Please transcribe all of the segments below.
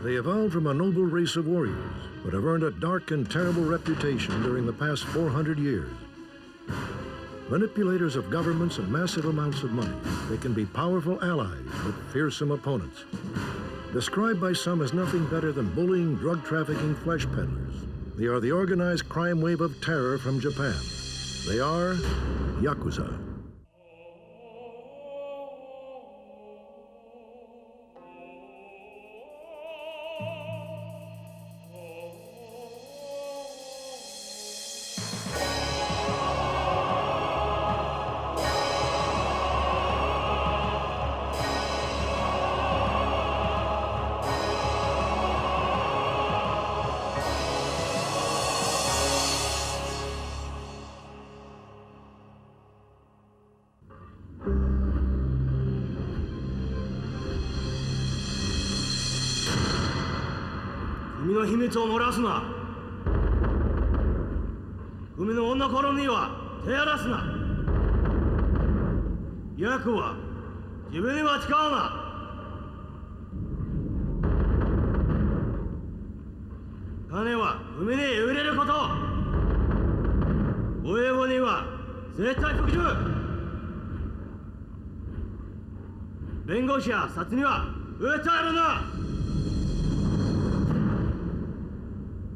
They evolved from a noble race of warriors, but have earned a dark and terrible reputation during the past 400 years. Manipulators of governments and massive amounts of money, they can be powerful allies, but fearsome opponents. Described by some as nothing better than bullying, drug trafficking flesh peddlers, they are the organized crime wave of terror from Japan. They are Yakuza.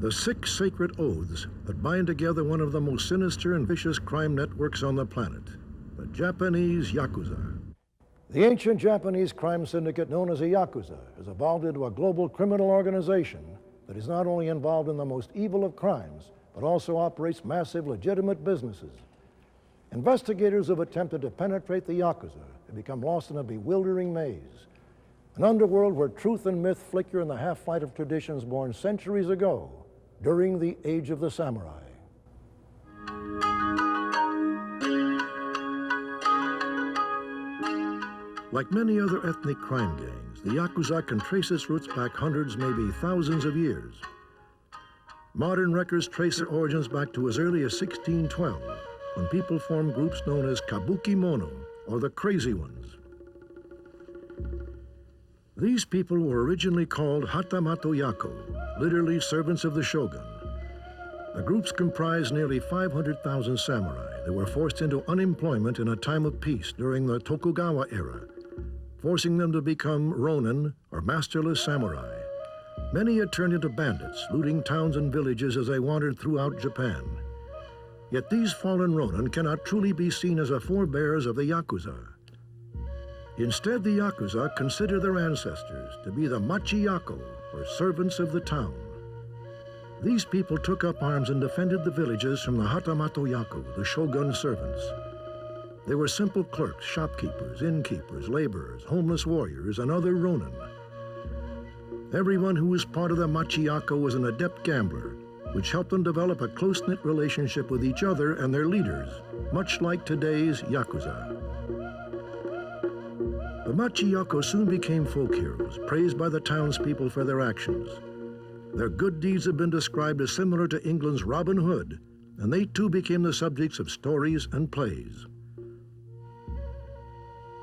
The 6 sacred oaths that bind together one of the most sinister and vicious crime networks on the planet, the Japanese Yakuza. The ancient Japanese crime syndicate known as a Yakuza has evolved into a global criminal organization that is not only involved in the most evil of crimes, but also operates massive legitimate businesses. Investigators have attempted to penetrate the Yakuza have become lost in a bewildering maze, an underworld where truth and myth flicker in the half-light of traditions born centuries ago during the age of the samurai. Like many other ethnic crime gangs, the Yakuza can trace its roots back hundreds, maybe thousands of years. Modern records trace their origins back to as early as 1612, when people formed groups known as kabuki mono, or the crazy ones. These people were originally called hatamato yako, literally servants of the shogun. The groups comprised nearly 500,000 samurai that were forced into unemployment in a time of peace during the Tokugawa era, forcing them to become ronin, or masterless samurai. Many had turned into bandits, looting towns and villages as they wandered throughout Japan. Yet these fallen ronin cannot truly be seen as the forebears of the Yakuza. Instead, the Yakuza consider their ancestors to be the machiyako, or servants of the town. These people took up arms and defended the villages from the hatamato yako, the shogun's servants. They were simple clerks, shopkeepers, innkeepers, laborers, homeless warriors, and other ronin. Everyone who was part of the machiyako was an adept gambler, which helped them develop a close-knit relationship with each other and their leaders, much like today's Yakuza. The machiyako soon became folk heroes, praised by the townspeople for their actions. Their good deeds have been described as similar to England's Robin Hood, and they too became the subjects of stories and plays.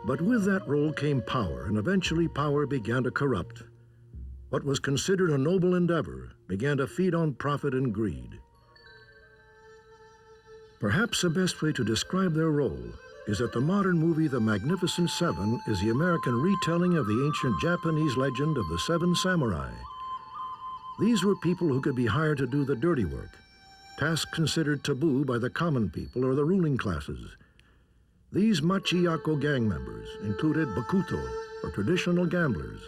But with that role came power, and eventually power began to corrupt. What was considered a noble endeavor began to feed on profit and greed. Perhaps the best way to describe their role is that the modern movie The Magnificent Seven is the American retelling of the ancient Japanese legend of the Seven Samurai. These were people who could be hired to do the dirty work, tasks considered taboo by the common people or the ruling classes. These machiyako gang members included bakuto, or traditional gamblers.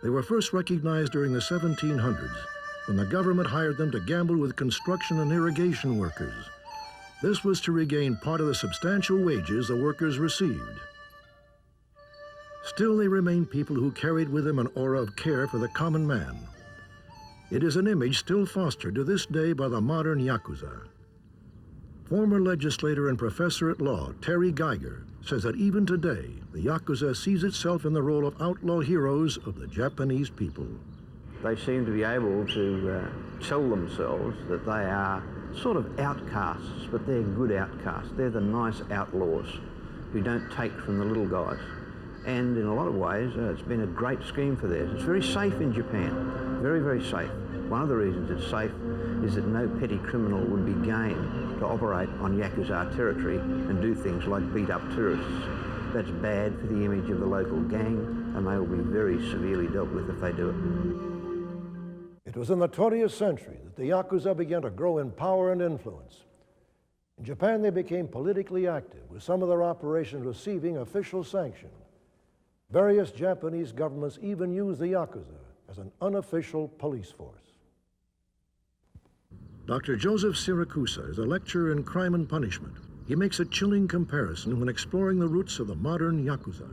They were first recognized during the 1700s, when the government hired them to gamble with construction and irrigation workers. This was to regain part of the substantial wages the workers received. Still, they remained people who carried with them an aura of care for the common man. It is an image still fostered to this day by the modern Yakuza. Former legislator and professor at law, Terry Geiger, says that even today, the Yakuza sees itself in the role of outlaw heroes of the Japanese people. They seem to be able to tell themselves that they are sort of outcasts, but they're good outcasts. They're the nice outlaws who don't take from the little guys. And in a lot of ways, it's been a great scheme for theirs. It's very safe in Japan, very, very safe. One of the reasons it's safe is that no petty criminal would be game to operate on Yakuza territory and do things like beat up tourists. That's bad for the image of the local gang, and they will be very severely dealt with if they do it. It was in the 20th century that the Yakuza began to grow in power and influence. In Japan, they became politically active, with some of their operations receiving official sanction. Various Japanese governments even used the Yakuza as an unofficial police force. Dr. Joseph Siracusa is a lecturer in crime and punishment. He makes a chilling comparison when exploring the roots of the modern Yakuza.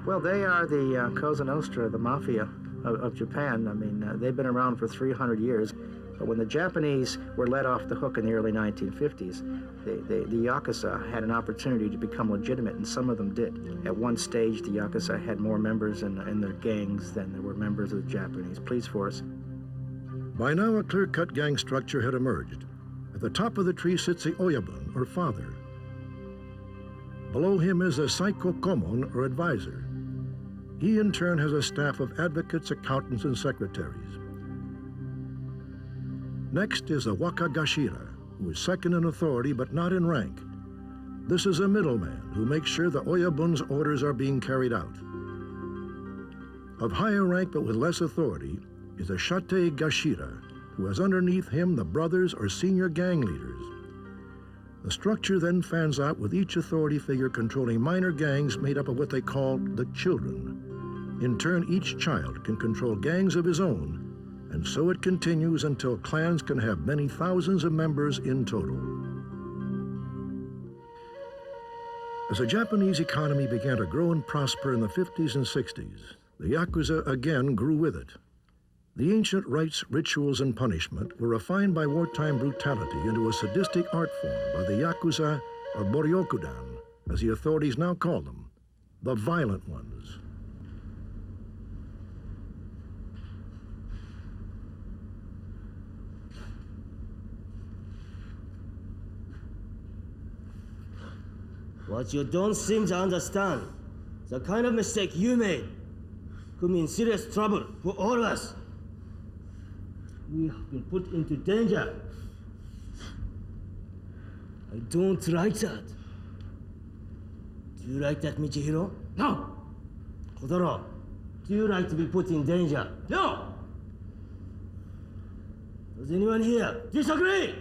Well, they are the Cosa Nostra, the mafia of Japan. I mean, they've been around for 300 years. But when the Japanese were let off the hook in the early 1950s, the Yakuza had an opportunity to become legitimate, and some of them did. At one stage, the Yakuza had more members in their gangs than there were members of the Japanese police force. By now, a clear-cut gang structure had emerged. At the top of the tree sits the oyabun, or father. Below him is a saiko-komon, or advisor. He, in turn, has a staff of advocates, accountants, and secretaries. Next is the wakagashira, who is second in authority but not in rank. This is a middleman who makes sure the oyabun's orders are being carried out. Of higher rank but with less authority is a shate gashira, who has underneath him the brothers or senior gang leaders. The structure then fans out with each authority figure controlling minor gangs made up of what they call the children. In turn, each child can control gangs of his own, and so it continues until clans can have many thousands of members in total. As the Japanese economy began to grow and prosper in the 50s and 60s, the Yakuza again grew with it. The ancient rites, rituals, and punishment were refined by wartime brutality into a sadistic art form by the Yakuza, or Boryokudan, as the authorities now call them, the violent ones. What you don't seem to understand, the kind of mistake you made could mean serious trouble for all of us. We have been put into danger. I don't like that. Do you like that, Michihiro? No. Kodoro, do you like to be put in danger? No. Does anyone here disagree?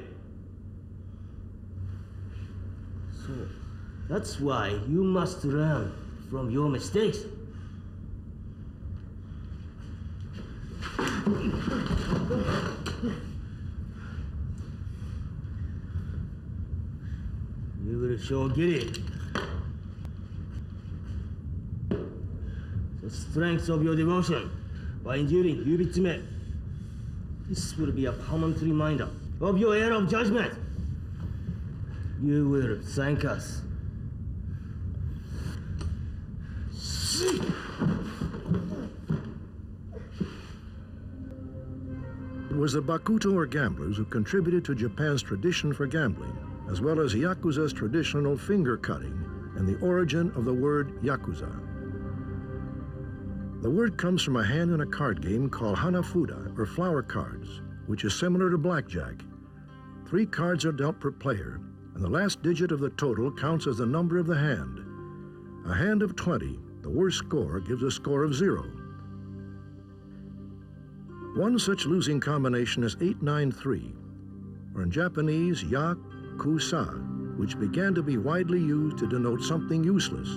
So, that's why you must learn from your mistakes. You will show Giri the strength of your devotion by enduring Yubitsume. This will be a permanent reminder of your error of judgment. You will thank us. It was the Bakuto, or gamblers, who contributed to Japan's tradition for gambling, as well as Yakuza's traditional finger cutting and the origin of the word Yakuza. The word comes from a hand in a card game called Hanafuda, or flower cards, which is similar to blackjack. 3 cards are dealt per player, and the last digit of the total counts as the number of the hand. A hand of 20, the worst score, gives a score of 0. One such losing combination is 893, or in Japanese, Yakuza, which began to be widely used to denote something useless.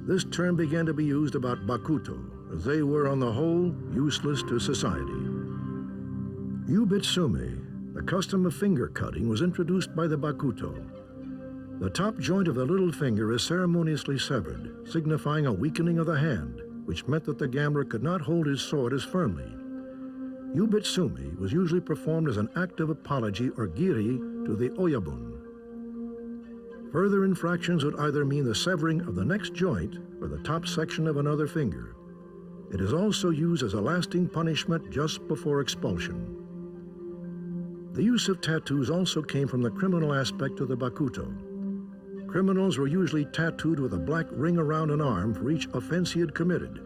This term began to be used about Bakuto, as they were on the whole useless to society. Yubitsume, the custom of finger cutting, was introduced by the Bakuto. The top joint of the little finger is ceremoniously severed, signifying a weakening of the hand, which meant that the gambler could not hold his sword as firmly. Yubitsume was usually performed as an act of apology or giri to the oyabun. Further infractions would either mean the severing of the next joint or the top section of another finger. It is also used as a lasting punishment just before expulsion. The use of tattoos also came from the criminal aspect of the Bakuto. Criminals were usually tattooed with a black ring around an arm for each offense he had committed.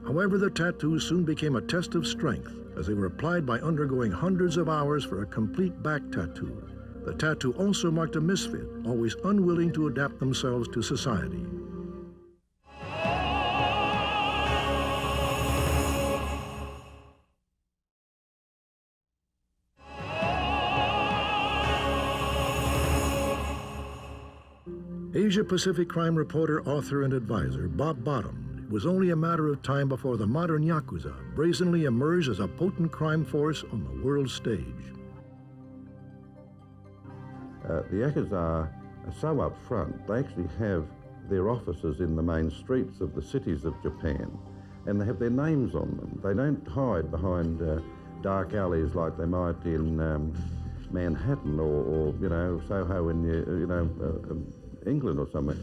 However, the tattoos soon became a test of strength as they were applied by undergoing hundreds of hours for a complete back tattoo. The tattoo also marked a misfit, always unwilling to adapt themselves to society. Asia-Pacific crime reporter, author, and advisor Bob Bottom. It was only a matter of time before the modern Yakuza brazenly emerged as a potent crime force on the world stage. The Yakuza are so up front, they actually have their offices in the main streets of the cities of Japan, and they have their names on them. They don't hide behind dark alleys like they might in Manhattan or you know, Soho in England or somewhere.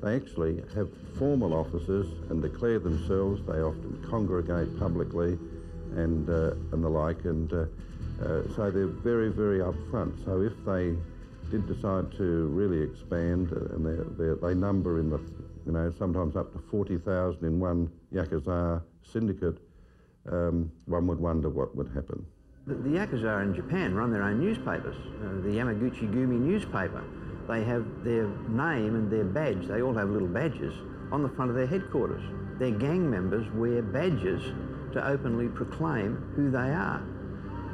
They actually have formal offices and declare themselves. They often congregate publicly and the like, and so they're very, very upfront. So if they did decide to really expand, and they number in the, you know, sometimes up to 40,000 in one Yakuza syndicate, one would wonder what would happen. The Yakuza in Japan run their own newspapers, the Yamaguchi Gumi newspaper. They have their name and their badge. They all have little badges on the front of their headquarters. Their gang members wear badges to openly proclaim who they are.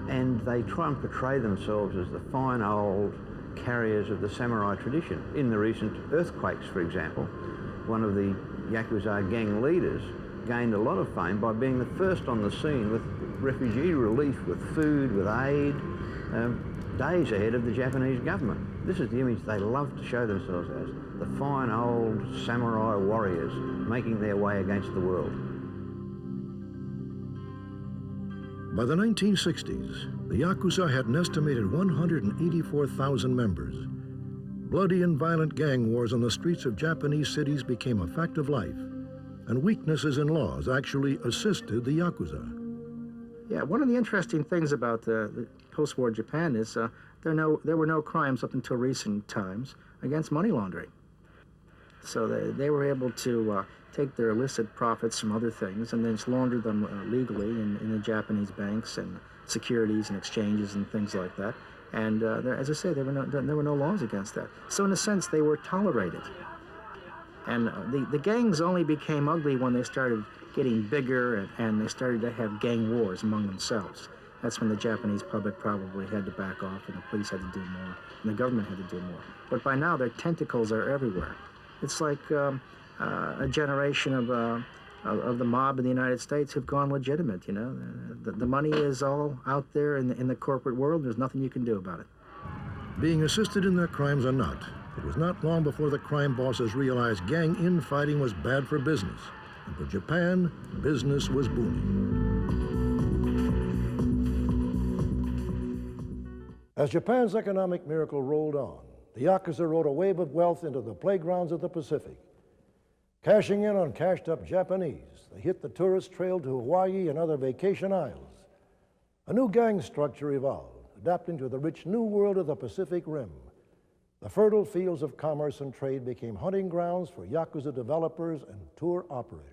And they try and portray themselves as the fine old carriers of the samurai tradition. In the recent earthquakes, for example, one of the Yakuza gang leaders gained a lot of fame by being the first on the scene with refugee relief, with food, with aid, days ahead of the Japanese government. This is the image they love to show themselves as, the fine old samurai warriors making their way against the world. By the 1960s, the Yakuza had an estimated 184,000 members. Bloody and violent gang wars on the streets of Japanese cities became a fact of life, and weaknesses in laws actually assisted the Yakuza. Yeah, one of the interesting things about the post-war Japan is there were no crimes up until recent times against money laundering. So they were able to take their illicit profits from other things and then launder them legally in the Japanese banks and securities and exchanges and things like that. And as I say, there were no laws against that. So in a sense, they were tolerated. And the gangs only became ugly when they started getting bigger and they started to have gang wars among themselves. That's when the Japanese public probably had to back off and the police had to do more and the government had to do more. But by now, their tentacles are everywhere. It's like a generation of the mob in the United States who've gone legitimate, you know. The money is all out there in the corporate world. There's nothing you can do about it. Being assisted in their crimes or not, it was not long before the crime bosses realized gang infighting was bad for business. And for Japan, business was booming. As Japan's economic miracle rolled on, the Yakuza rode a wave of wealth into the playgrounds of the Pacific. Cashing in on cashed-up Japanese, they hit the tourist trail to Hawaii and other vacation isles. A new gang structure evolved, adapting to the rich new world of the Pacific Rim. The fertile fields of commerce and trade became hunting grounds for Yakuza developers and tour operators.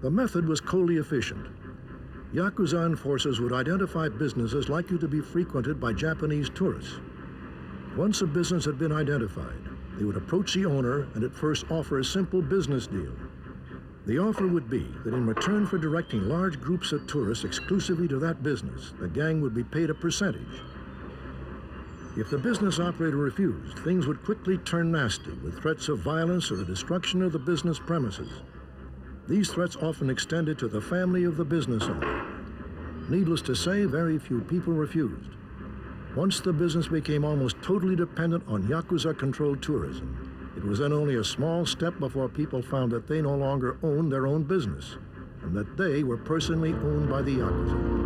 The method was coldly efficient. Yakuza enforcers would identify businesses likely to be frequented by Japanese tourists. Once a business had been identified, they would approach the owner and at first offer a simple business deal. The offer would be that in return for directing large groups of tourists exclusively to that business, the gang would be paid a percentage. If the business operator refused, things would quickly turn nasty with threats of violence or the destruction of the business premises. These threats often extended to the family of the business owner. Needless to say, very few people refused. Once the business became almost totally dependent on Yakuza-controlled tourism, it was then only a small step before people found that they no longer owned their own business, and that they were personally owned by the Yakuza.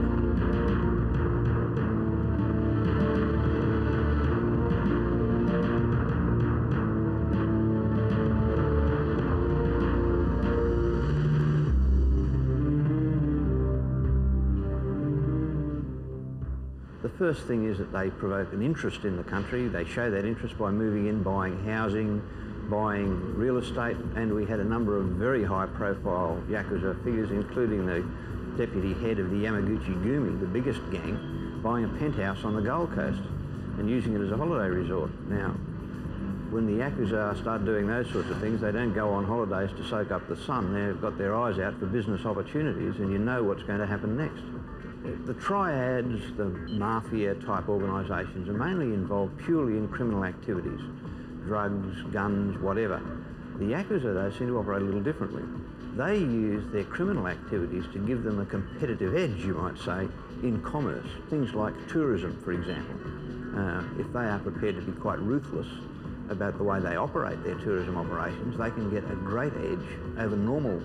first thing is that they provoke an interest in the country. They show that interest by moving in, buying housing, buying real estate, and we had a number of very high-profile Yakuza figures, including the deputy head of the Yamaguchi-gumi, the biggest gang, buying a penthouse on the Gold Coast and using it as a holiday resort. Now, when the Yakuza start doing those sorts of things, they don't go on holidays to soak up the sun. They've got their eyes out for business opportunities, and you know what's going to happen next. The triads, the mafia-type organisations, are mainly involved purely in criminal activities, drugs, guns, whatever. The Yakuza, though, seem to operate a little differently. They use their criminal activities to give them a competitive edge, you might say, in commerce. Things like tourism, for example. If they are prepared to be quite ruthless about the way they operate their tourism operations, they can get a great edge over normal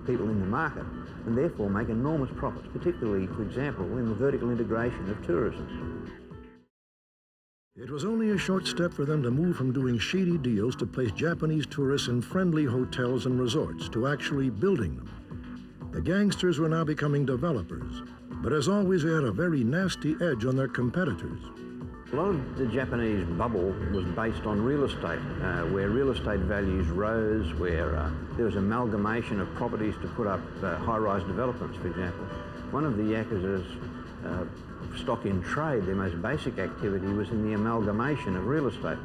people in the market and therefore make enormous profits, particularly, for example, in the vertical integration of tourism. It was only a short step for them to move from doing shady deals to place Japanese tourists in friendly hotels and resorts to actually building them. The gangsters were now becoming developers, but as always, they had a very nasty edge on their competitors. A lot of the Japanese bubble was based on real estate, where real estate values rose, where there was amalgamation of properties to put up high-rise developments, for example. One of the Yakuza's stock in trade, their most basic activity, was in the amalgamation of real estate,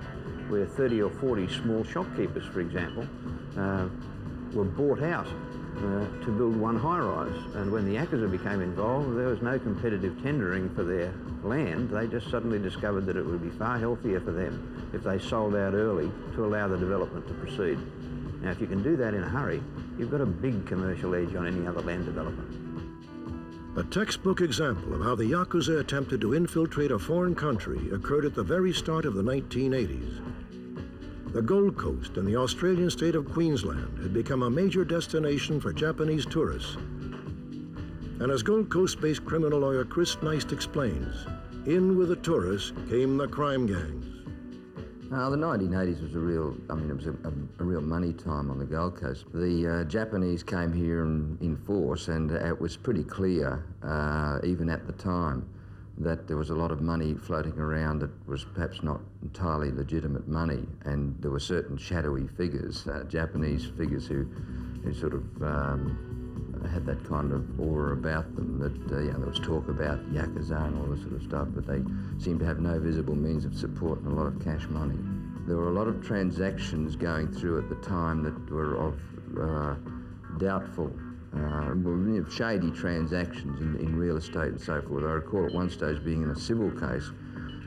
where 30 or 40 small shopkeepers, for example, were bought out to build one high-rise. And when the Yakuza became involved, there was no competitive tendering for their land. They just suddenly discovered that it would be far healthier for them if they sold out early to allow the development to proceed. Now, if you can do that in a hurry, you've got a big commercial edge on any other land developer. A textbook example of how the Yakuza attempted to infiltrate a foreign country occurred at the very start of the 1980s. The Gold Coast in the Australian state of Queensland had become a major destination for Japanese tourists. And as Gold Coast-based criminal lawyer Chris Neist explains, in with the tourists came the crime gangs. The 1980s was a real money time on the Gold Coast. The Japanese came here in force, and it was pretty clear, even at the time, that there was a lot of money floating around that was perhaps not entirely legitimate money, and there were certain shadowy figures, Japanese figures who sort of had that kind of aura about them that there was talk about Yakuza and all this sort of stuff, but they seemed to have no visible means of support and a lot of cash money. There were a lot of transactions going through at the time that were of doubtful, shady transactions in real estate and so forth. I recall at one stage being in a civil case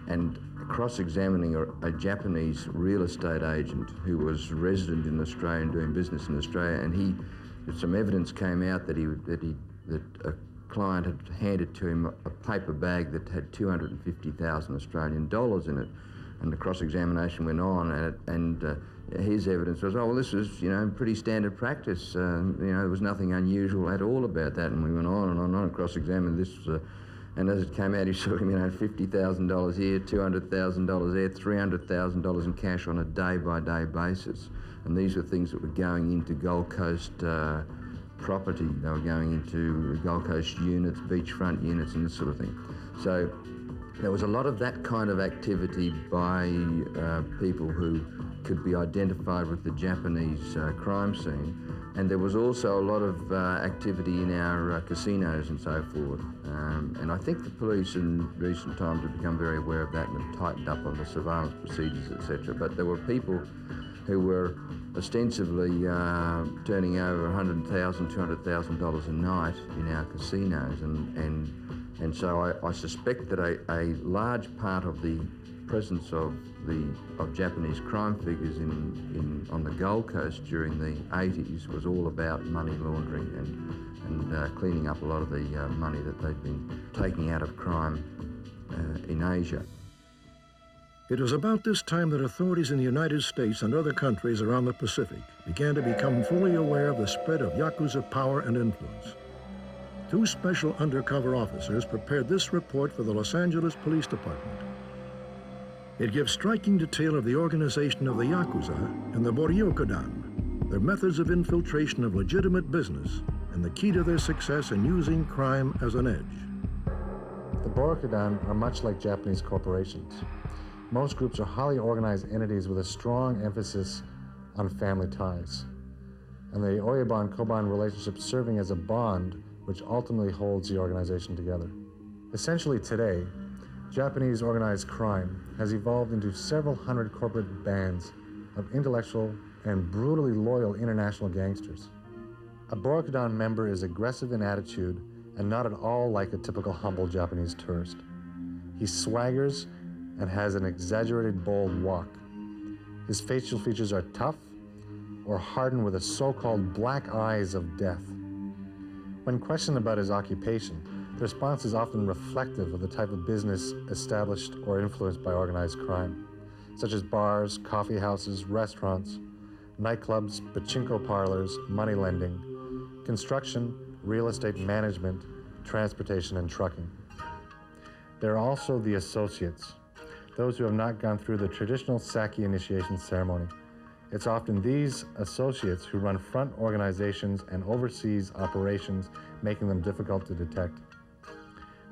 and cross-examining a Japanese real estate agent who was resident in Australia and doing business in Australia, and some evidence came out that a client had handed to him a paper bag that had 250,000 Australian dollars in it, and the cross-examination went on, and his evidence was, oh, well, this was, pretty standard practice. There was nothing unusual at all about that, and we went on and on and cross-examined this. And as it came out, he saw him, $50,000 here, $200,000 there, $300,000 in cash on a day-by-day basis. And these were things that were going into Gold Coast property. They were going into Gold Coast units, beachfront units, and this sort of thing. So there was a lot of that kind of activity by people who could be identified with the Japanese crime scene. And there was also a lot of activity in our casinos and so forth. And I think the police in recent times have become very aware of that and have tightened up on the surveillance procedures, etc. But there were people who were ostensibly turning over $100,000, $200,000 a night in our casinos. And so I suspect that a large part of the presence of Japanese crime figures on the Gold Coast during the 80s was all about money laundering and cleaning up a lot of the money that they'd been taking out of crime in Asia. It was about this time that authorities in the United States and other countries around the Pacific began to become fully aware of the spread of Yakuza power and influence. Two special undercover officers prepared this report for the Los Angeles Police Department. It gives striking detail of the organization of the Yakuza and the Boryokudan, their methods of infiltration of legitimate business, and the key to their success in using crime as an edge. The Borokudan are much like Japanese corporations. Most groups are highly organized entities with a strong emphasis on family ties, and the Oyaban-Koban relationship serving as a bond which ultimately holds the organization together. Essentially today, Japanese organized crime has evolved into several hundred corporate bands of intellectual and brutally loyal international gangsters. A Borokudan member is aggressive in attitude and not at all like a typical humble Japanese tourist. He swaggers and has an exaggerated bold walk. His facial features are tough or hardened with the so-called black eyes of death. When questioned about his occupation, the response is often reflective of the type of business established or influenced by organized crime, such as bars, coffee houses, restaurants, nightclubs, pachinko parlors, money lending, construction, real estate management, transportation, and trucking. There are also the associates, those who have not gone through the traditional Saki initiation ceremony. It's often these associates who run front organizations and overseas operations, making them difficult to detect.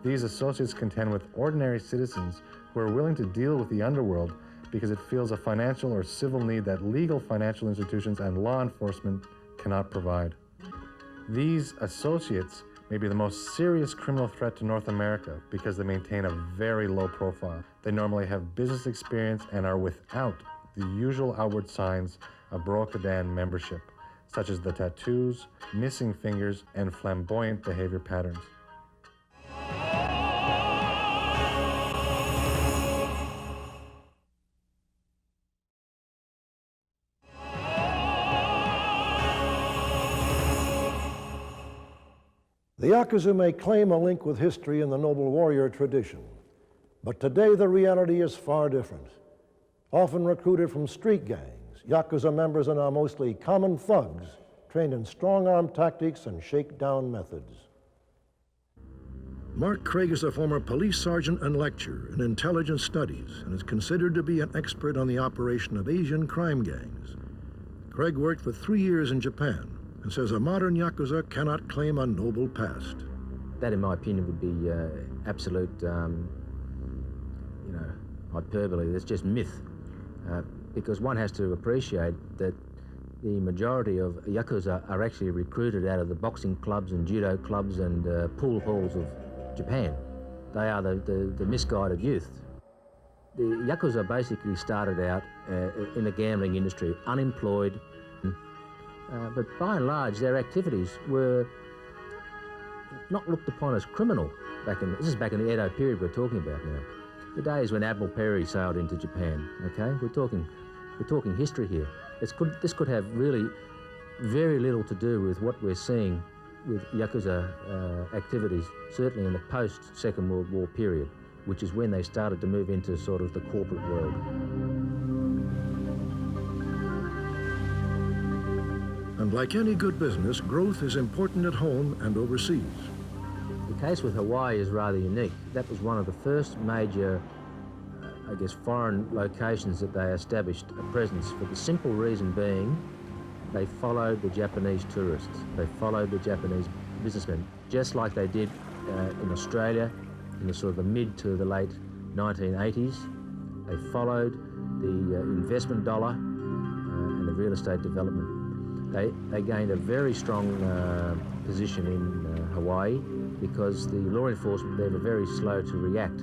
These associates contend with ordinary citizens who are willing to deal with the underworld because it feels a financial or civil need that legal financial institutions and law enforcement cannot provide. These associates may be the most serious criminal threat to North America because they maintain a very low profile. They normally have business experience and are without the usual outward signs of Borokudan membership, such as the tattoos, missing fingers, and flamboyant behavior patterns. The Yakuza may claim a link with history in the noble warrior tradition, but today the reality is far different. Often recruited from street gangs, Yakuza members are now mostly common thugs, trained in strong-arm tactics and shakedown methods. Mark Craig is a former police sergeant and lecturer in intelligence studies and is considered to be an expert on the operation of Asian crime gangs. Craig worked for 3 years in Japan and says a modern Yakuza cannot claim a noble past. That, in my opinion, would be absolute, hyperbole. That's just myth. Because one has to appreciate that the majority of Yakuza are actually recruited out of the boxing clubs and judo clubs and pool halls of Japan. They are the misguided youth. The Yakuza basically started out in the gambling industry, unemployed, but by and large their activities were not looked upon as criminal. This is back in the Edo period we're talking about now. The days when Admiral Perry sailed into Japan, okay? We're talking history here. This could have really very little to do with what we're seeing with Yakuza activities, certainly in the post-Second World War period, which is when they started to move into sort of the corporate world. And like any good business, growth is important at home and overseas. The case with Hawaii is rather unique. That was one of the first major, foreign locations that they established a presence, for the simple reason being they followed the Japanese tourists. They followed the Japanese businessmen, just like they did in Australia in the sort of the mid to the late 1980s. They followed the investment dollar and the real estate development. They gained a very strong position in Hawaii because the law enforcement there were very slow to react.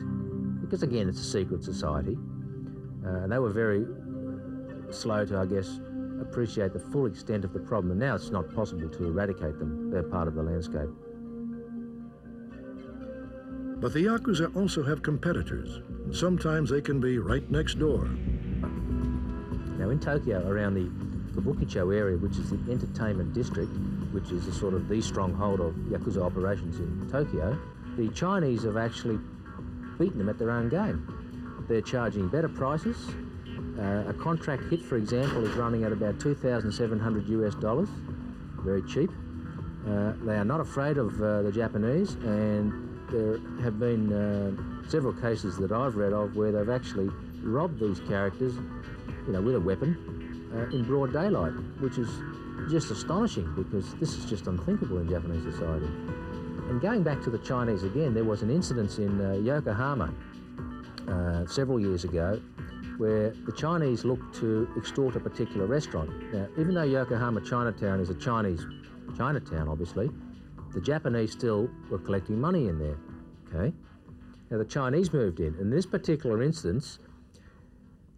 Because again, it's a secret society. And they were very slow to, appreciate the full extent of the problem. And now it's not possible to eradicate them. They're part of the landscape. But the Yakuza also have competitors. And sometimes they can be right next door. Now in Tokyo, around the Kabukicho area, which is the entertainment district, which is the stronghold of Yakuza operations in Tokyo, the Chinese have actually beaten them at their own game. They're charging better prices. A contract hit, for example, is running at about $2,700 US, very cheap. They are not afraid of the Japanese, and there have been several cases that I've read of where they've actually robbed these characters, with a weapon, in broad daylight, which is just astonishing because this is just unthinkable in Japanese society. And going back to the Chinese again, there was an incident in Yokohama several years ago where the Chinese looked to extort a particular restaurant. Now, even though Yokohama Chinatown is a Chinese Chinatown, obviously, the Japanese still were collecting money in there, okay? Now, the Chinese moved in. In this particular instance,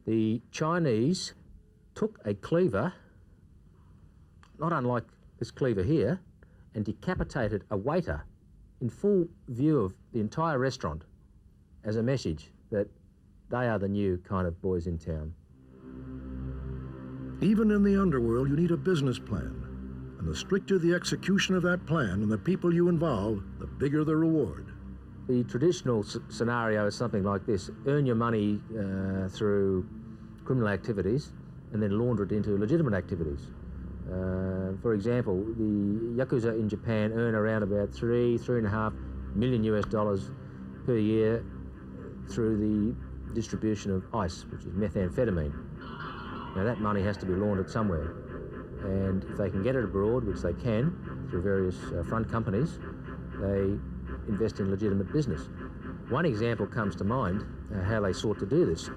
the Chinese took a cleaver, not unlike this cleaver here, and decapitated a waiter in full view of the entire restaurant as a message that they are the new kind of boys in town. Even in the underworld, you need a business plan. And the stricter the execution of that plan and the people you involve, the bigger the reward. The traditional scenario is something like this. Earn your money through criminal activities and then launder it into legitimate activities. For example, the Yakuza in Japan earn around about $3.5 million US per year through the distribution of ice, which is methamphetamine. Now that money has to be laundered somewhere, and if they can get it abroad, which they can through various front companies, they invest in legitimate business. One example comes to mind how they sought to do this,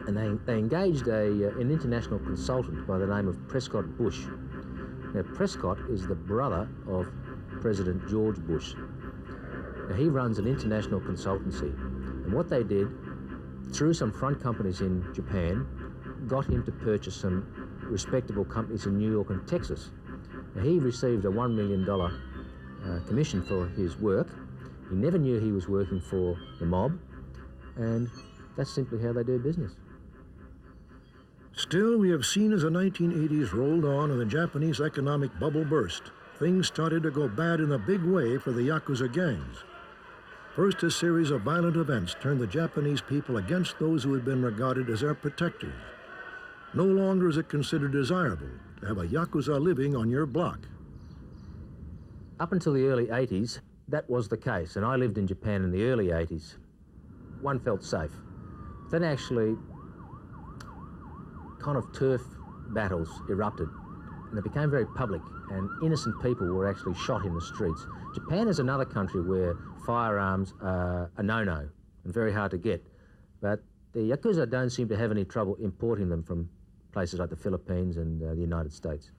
and they engaged an international consultant by the name of Prescott Bush. Now Prescott is the brother of President George Bush. Now he runs an international consultancy, and what they did, through some front companies in Japan, got him to purchase some respectable companies in New York and Texas. Now, he received a $1 million commission for his work. He never knew he was working for the mob, and that's simply how they do business. Still, we have seen as the 1980s rolled on and the Japanese economic bubble burst, things started to go bad in a big way for the Yakuza gangs. First, a series of violent events turned the Japanese people against those who had been regarded as their protectors. No longer is it considered desirable to have a Yakuza living on your block. Up until the early 80s, that was the case, and I lived in Japan in the early 80s. One felt safe. Then actually, kind of turf battles erupted, and they became very public, and innocent people were actually shot in the streets. Japan is another country where firearms are a no-no and very hard to get, but the Yakuza don't seem to have any trouble importing them from places like the Philippines and the United States.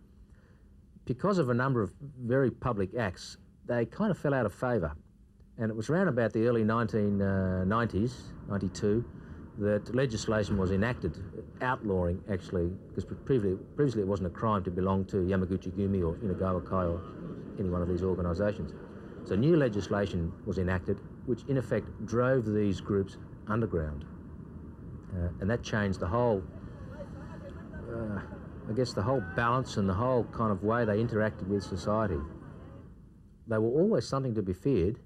Because of a number of very public acts, they kind of fell out of favour. And it was around about the early 1990s, 92, that legislation was enacted, outlawing actually, because previously it wasn't a crime to belong to Yamaguchi-gumi or Inagawa Kai or any one of these organisations. So new legislation was enacted, which in effect drove these groups underground. And that changed the whole, I guess, the whole balance and the whole kind of way they interacted with society. They were always something to be feared.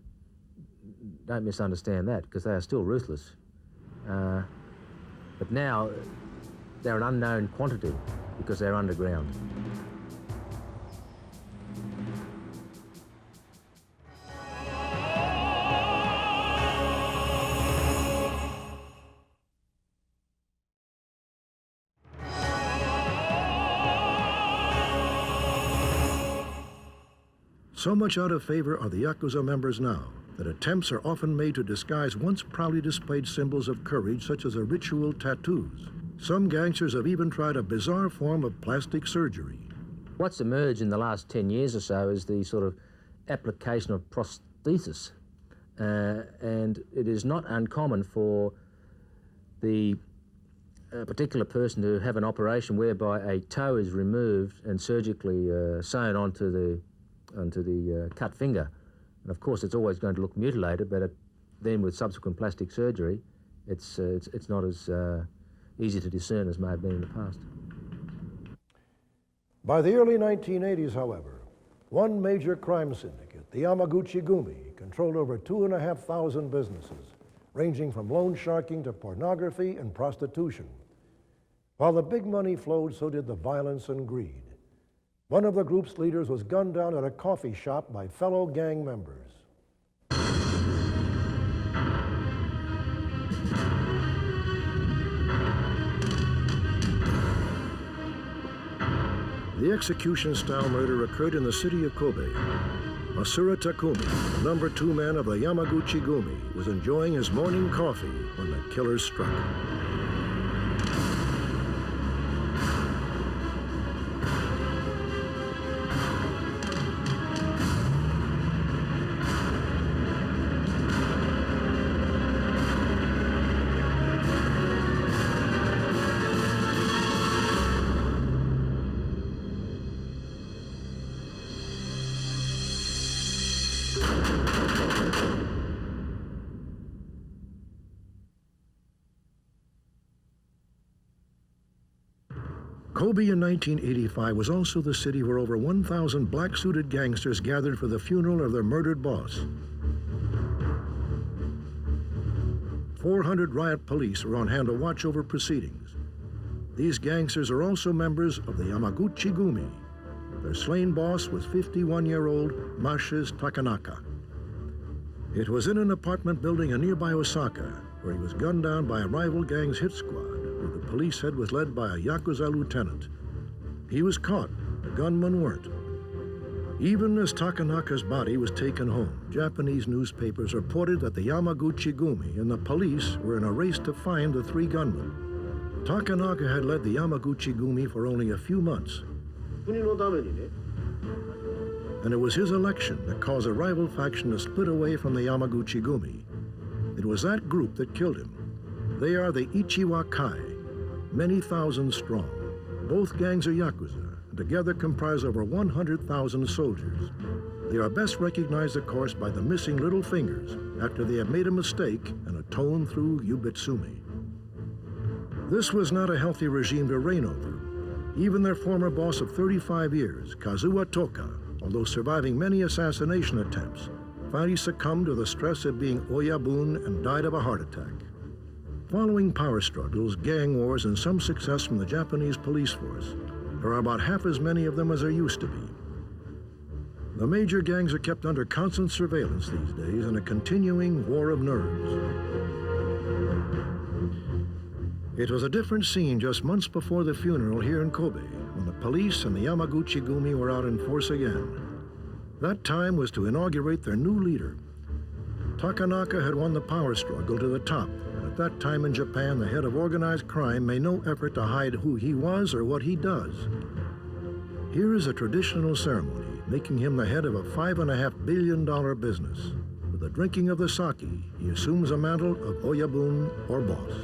Don't misunderstand that, because they are still ruthless. But now they're an unknown quantity because they're underground. So much out of favor are the Yakuza members now that attempts are often made to disguise once proudly displayed symbols of courage, such as ritual tattoos. Some gangsters have even tried a bizarre form of plastic surgery. What's emerged in the last 10 years or so is the sort of application of prosthesis. And it is not uncommon for the particular person to have an operation whereby a toe is removed and surgically sewn onto the cut finger. And of course it's always going to look mutilated, but then with subsequent plastic surgery, it's not as easy to discern as may have been in the past. By the early 1980s, however, one major crime syndicate, the Yamaguchi-gumi, controlled over 2,500 businesses, ranging from loan sharking to pornography and prostitution. While the big money flowed, so did the violence and greed. One of the group's leaders was gunned down at a coffee shop by fellow gang members. The execution-style murder occurred in the city of Kobe. Masura Takumi, number 2 man of the Yamaguchi-gumi, was enjoying his morning coffee when the killer struck. Kobe in 1985 was also the city where over 1,000 black-suited gangsters gathered for the funeral of their murdered boss. 400 riot police were on hand to watch over proceedings. These gangsters are also members of the Yamaguchi-gumi. Their slain boss was 51-year-old Mashiz Takanaka. It was in an apartment building in nearby Osaka where he was gunned down by a rival gang's hit squad, who the police said was led by a Yakuza lieutenant. He was caught, the gunmen weren't. Even as Takanaka's body was taken home, Japanese newspapers reported that the Yamaguchi-gumi and the police were in a race to find the 3 gunmen. Takanaka had led the Yamaguchi-gumi for only a few months. And it was his election that caused a rival faction to split away from the Yamaguchi-gumi. It was that group that killed him. They are the Ichiwa Kai, many thousands strong. Both gangs are Yakuza, and together comprise over 100,000 soldiers. They are best recognized, of course, by the missing little fingers after they have made a mistake and atoned through Yubitsumi. This was not a healthy regime to reign over. Even their former boss of 35 years, Kazuo Toka, although surviving many assassination attempts, finally succumbed to the stress of being oyabun and died of a heart attack. Following power struggles, gang wars, and some success from the Japanese police force, there are about half as many of them as there used to be. The major gangs are kept under constant surveillance these days in a continuing war of nerves. It was a different scene just months before the funeral here in Kobe, when the police and the Yamaguchi-gumi were out in force again. That time was to inaugurate their new leader. Takanaka had won the power struggle to the top. At that time in Japan, the head of organized crime made no effort to hide who he was or what he does. Here is a traditional ceremony, making him the head of a $5.5 billion business. With the drinking of the sake, he assumes a mantle of oyabun, or boss.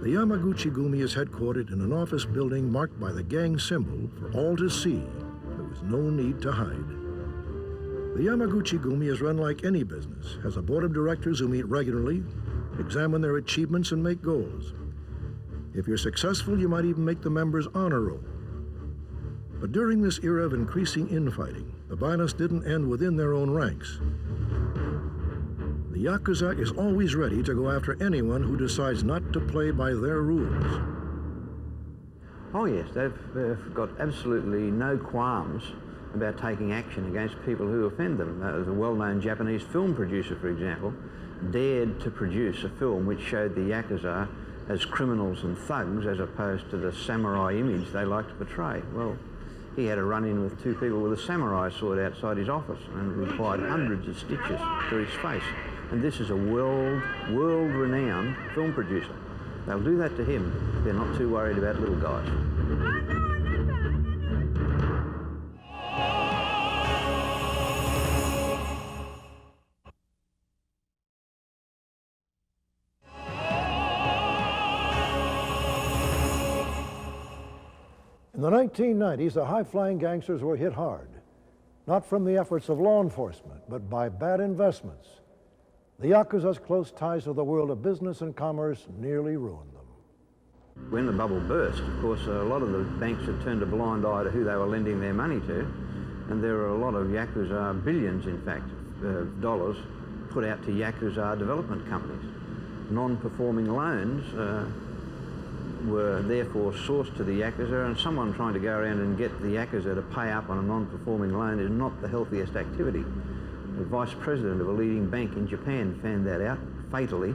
The Yamaguchi-gumi is headquartered in an office building marked by the gang symbol for all to see. There was no need to hide. The Yamaguchi-gumi is run like any business, has a board of directors who meet regularly, examine their achievements, and make goals. If you're successful, you might even make the members honor roll. But during this era of increasing infighting, the violence didn't end within their own ranks. The Yakuza is always ready to go after anyone who decides not to play by their rules. Oh yes, they've got absolutely no qualms about taking action against people who offend them. The well-known Japanese film producer, for example, dared to produce a film which showed the Yakuza as criminals and thugs as opposed to the samurai image they like to portray. Well, he had a run-in with 2 people with a samurai sword outside his office and required hundreds of stitches to his face. And this is a world-renowned film producer. They'll do that to him. They're not too worried about little guys. In the 1990s, the high-flying gangsters were hit hard, not from the efforts of law enforcement, but by bad investments. The Yakuza's close ties to the world of business and commerce nearly ruined them. When the bubble burst, of course, a lot of the banks had turned a blind eye to who they were lending their money to, and there were a lot of Yakuza, billions in fact, dollars, put out to Yakuza development companies. Non-performing loans were therefore sourced to the Yakuza, and someone trying to go around and get the Yakuza to pay up on a non-performing loan is not the healthiest activity. The vice president of a leading bank in Japan found that out fatally,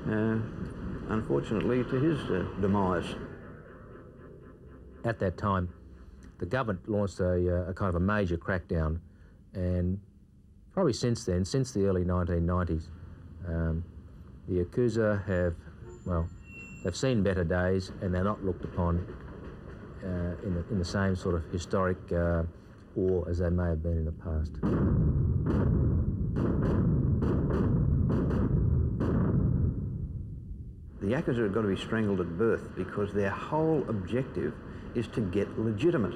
unfortunately to his demise. At that time, the government launched a kind of a major crackdown And probably since then, since the early 1990s, the Yakuza have, well, they've seen better days, and they're not looked upon in the same sort of historic awe as they may have been in the past. The Yakuza have got to be strangled at birth because their whole objective is to get legitimate.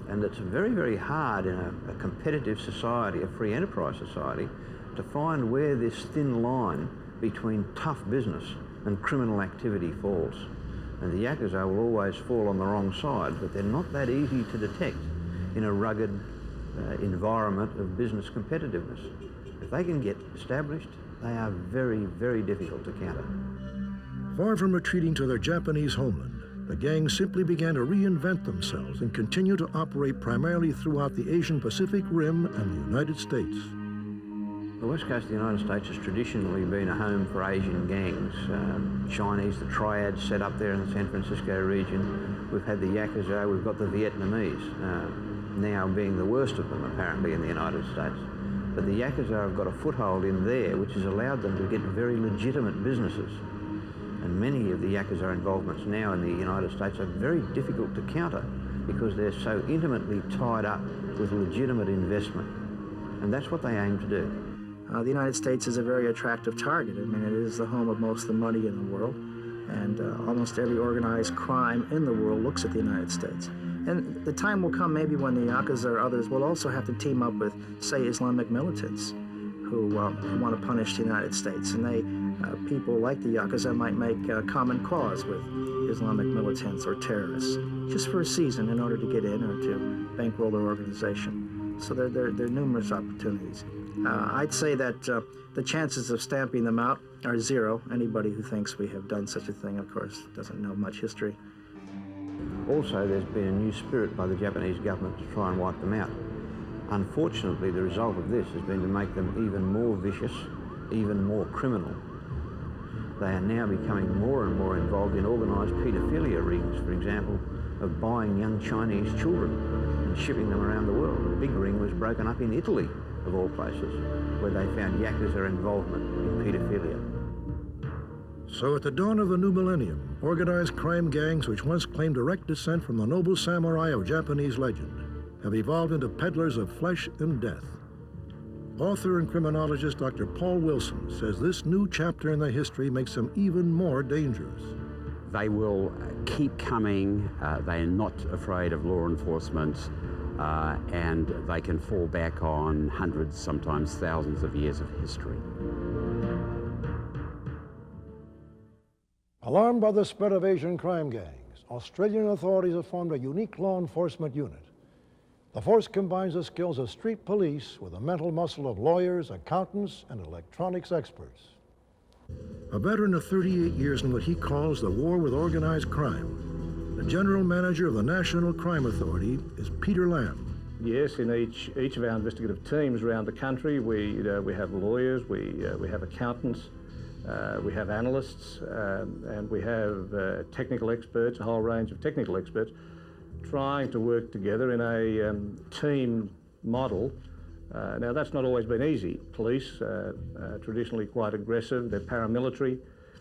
And it's very, very hard in a competitive society, a free enterprise society, to find where this thin line between tough business and criminal activity falls. And the Yakuza will always fall on the wrong side, but they're not that easy to detect in a rugged environment of business competitiveness. If they can get established, they are very, very difficult to counter. Far from retreating to their Japanese homeland, the gang simply began to reinvent themselves and continue to operate primarily throughout the Asian Pacific Rim and the United States. The west coast of the United States has traditionally been a home for Asian gangs. Chinese, the triad set up there in the San Francisco region. We've had the Yakuza, we've got the Vietnamese, now being the worst of them apparently in the United States. But the Yakuza have got a foothold in there which has allowed them to get very legitimate businesses. And many of the Yakuza involvements now in the United States are very difficult to counter because they're so intimately tied up with legitimate investment. And that's what they aim to do. The United States is a very attractive target. I mean, it is the home of most of the money in the world, and almost every organized crime in the world looks at the United States. And the time will come maybe when the Yakuza or others will also have to team up with, say, Islamic militants who want to punish the United States. And people like the Yakuza might make common cause with Islamic militants or terrorists, just for a season in order to get in or to bankroll their organization. So there are numerous opportunities. I'd say that the chances of stamping them out are zero. Anybody who thinks we have done such a thing, of course, doesn't know much history. Also, there's been a new spirit by the Japanese government to try and wipe them out. Unfortunately, the result of this has been to make them even more vicious, even more criminal. They are now becoming more and more involved in organised paedophilia rings, for example, of buying young Chinese children and shipping them around the world. A big ring was broken up in Italy, of all places, where they found Yakuza involvement in paedophilia. So at the dawn of the new millennium, organized crime gangs which once claimed direct descent from the noble samurai of Japanese legend have evolved into peddlers of flesh and death. Author and criminologist Dr. Paul Wilson says this new chapter in their history makes them even more dangerous. They will keep coming. They are not afraid of law enforcement, and they can fall back on hundreds, sometimes thousands of years of history. Alarmed by the spread of Asian crime gangs, Australian authorities have formed a unique law enforcement unit. The force combines the skills of street police with the mental muscle of lawyers, accountants, and electronics experts. A veteran of 38 years in what he calls the war with organized crime, the general manager of the National Crime Authority is Peter Lamb. Yes, in each of our investigative teams around the country, we have lawyers, we have accountants, we have analysts, and we have technical experts, a whole range of technical experts, trying to work together in a team model. Now, that's not always been easy. Police are traditionally quite aggressive, they're paramilitary.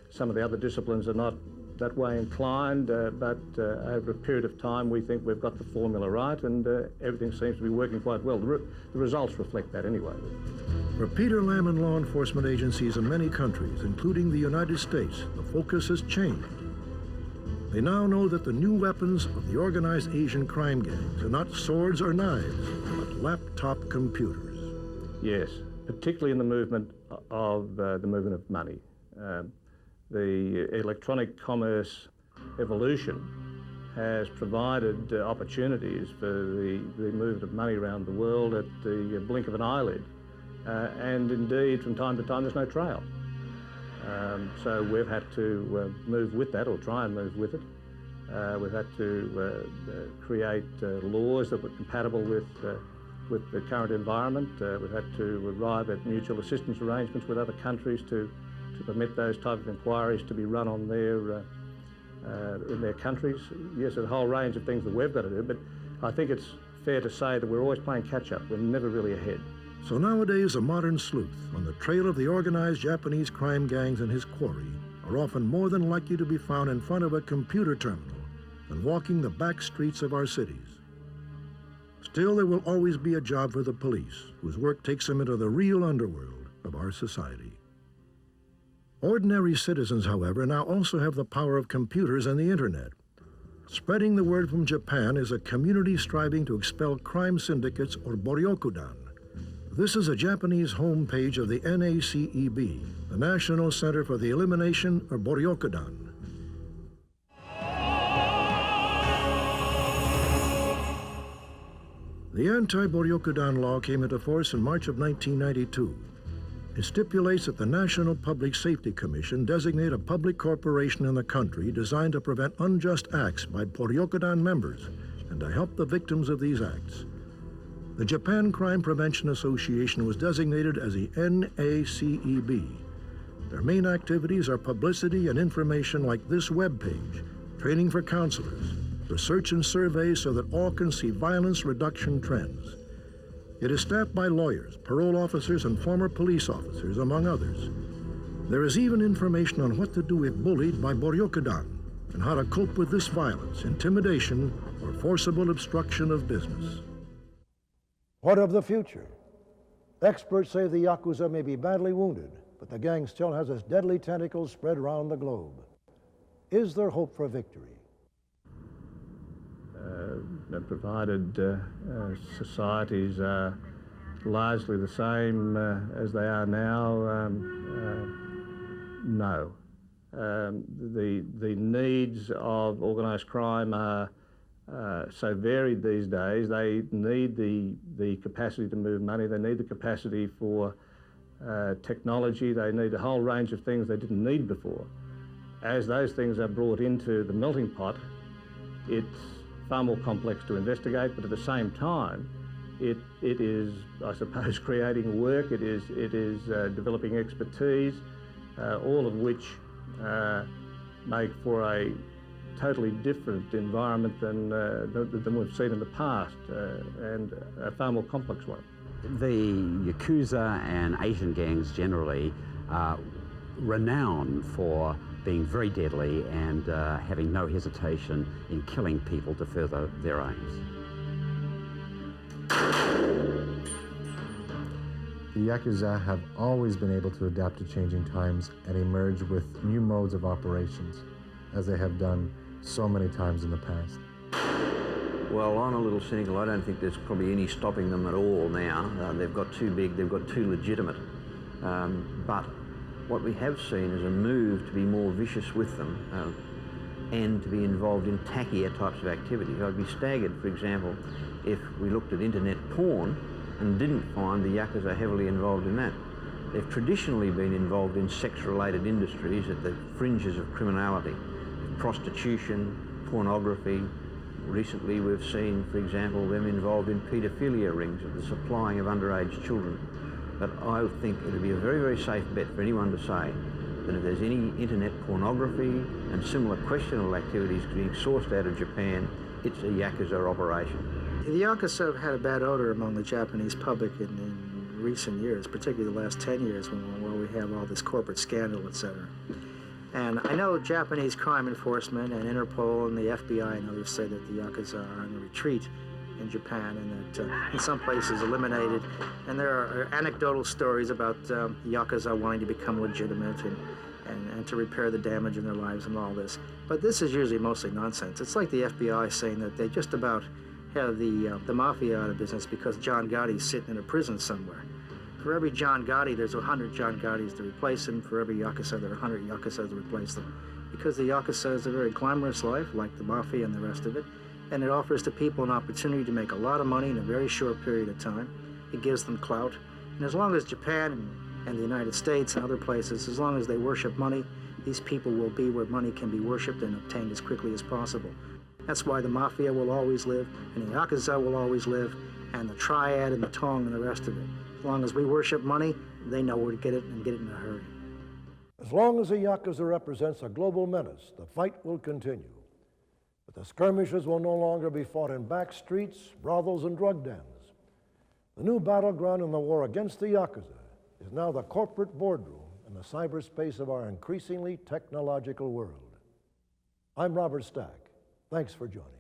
Some of the other disciplines are not that way inclined, but over a period of time we think we've got the formula right, and everything seems to be working quite well. The results reflect that anyway. For Peter Lamb and law enforcement agencies in many countries, including the United States, the focus has changed. They now know that the new weapons of the organized Asian crime gangs are not swords or knives, but laptop computers. Yes, particularly in the movement of money. The electronic commerce evolution has provided opportunities for the movement of money around the world at the blink of an eyelid. And indeed, from time to time, there's no trail. So we've had to move with that, or try and move with it. We've had to create laws that were compatible with the current environment. We've had to arrive at mutual assistance arrangements with other countries to permit those type of inquiries to be run on in their countries. Yes, there's a whole range of things that we've got to do, but I think it's fair to say that we're always playing catch-up. We're never really ahead. So nowadays, a modern sleuth on the trail of the organized Japanese crime gangs and his quarry are often more than likely to be found in front of a computer terminal than walking the back streets of our cities. Still, there will always be a job for the police, whose work takes them into the real underworld of our society. Ordinary citizens, however, now also have the power of computers and the internet. Spreading the word from Japan is a community striving to expel crime syndicates, or boryokudan. This is a Japanese homepage of the NACEB, the National Center for the Elimination of Boryokudan. The anti-boryokudan law came into force in March of 1992. It stipulates that the National Public Safety Commission designate a public corporation in the country designed to prevent unjust acts by boryokudan members and to help the victims of these acts. The Japan Crime Prevention Association was designated as the NACEB. Their main activities are publicity and information like this webpage, training for counselors, research and surveys so that all can see violence reduction trends. It is staffed by lawyers, parole officers, and former police officers, among others. There is even information on what to do if bullied by boryokudan and how to cope with this violence, intimidation, or forcible obstruction of business. What of the future? Experts say the Yakuza may be badly wounded, but the gang still has its deadly tentacles spread around the globe. Is there hope for victory? Provided societies are largely the same as they are now, no. The needs of organised crime are so varied these days. They need the capacity to move money. They need the capacity for technology. They need a whole range of things they didn't need before. As those things are brought into the melting pot, it's far more complex to investigate, but at the same time, it is, I suppose, creating work. It is developing expertise, all of which make for a totally different environment than we've seen in the past, and a far more complex one. The Yakuza and Asian gangs generally are renowned for being very deadly and having no hesitation in killing people to further their aims. The Yakuza have always been able to adapt to changing times and emerge with new modes of operations, as they have done so many times in the past. Well, I'm a little cynical. I don't think there's probably any stopping them at all now. They've got too big, they've got too legitimate. But what we have seen is a move to be more vicious with them and to be involved in tackier types of activities. I'd be staggered, for example, if we looked at internet porn and didn't find the Yakuza heavily involved in that. They've traditionally been involved in sex-related industries at the fringes of criminality, prostitution, pornography. Recently we've seen, for example, them involved in paedophilia rings of the supplying of underage children. But I think it would be a very, very safe bet for anyone to say that if there's any internet pornography and similar questionable activities being sourced out of Japan, it's a Yakuza operation. The Yakuza have had a bad odor among the Japanese public in recent years, particularly the last 10 years when we have all this corporate scandal, etc. And I know Japanese crime enforcement and Interpol and the FBI and others say that the Yakuza are on the retreat in Japan and that in some places eliminated. And there are anecdotal stories about Yakuza wanting to become legitimate and to repair the damage in their lives and all this. But this is usually mostly nonsense. It's like the FBI saying that they just about have the mafia out of business because John Gotti's sitting in a prison somewhere. For every John Gotti, there's 100 John Gottis to replace him. For every Yakuza, there are 100 Yakuza to replace them. Because the Yakuza is a very glamorous life, like the mafia and the rest of it, and it offers to people an opportunity to make a lot of money in a very short period of time. It gives them clout. And as long as Japan and the United States and other places, as long as they worship money, these people will be where money can be worshipped and obtained as quickly as possible. That's why the mafia will always live, and the Yakuza will always live, and the triad and the Tong and the rest of it. As long as we worship money, they know where to get it and get it in a hurry. As long as the Yakuza represents a global menace, the fight will continue. But the skirmishes will no longer be fought in back streets, brothels, and drug dens. The new battleground in the war against the Yakuza is now the corporate boardroom and the cyberspace of our increasingly technological world. I'm Robert Stack. Thanks for joining.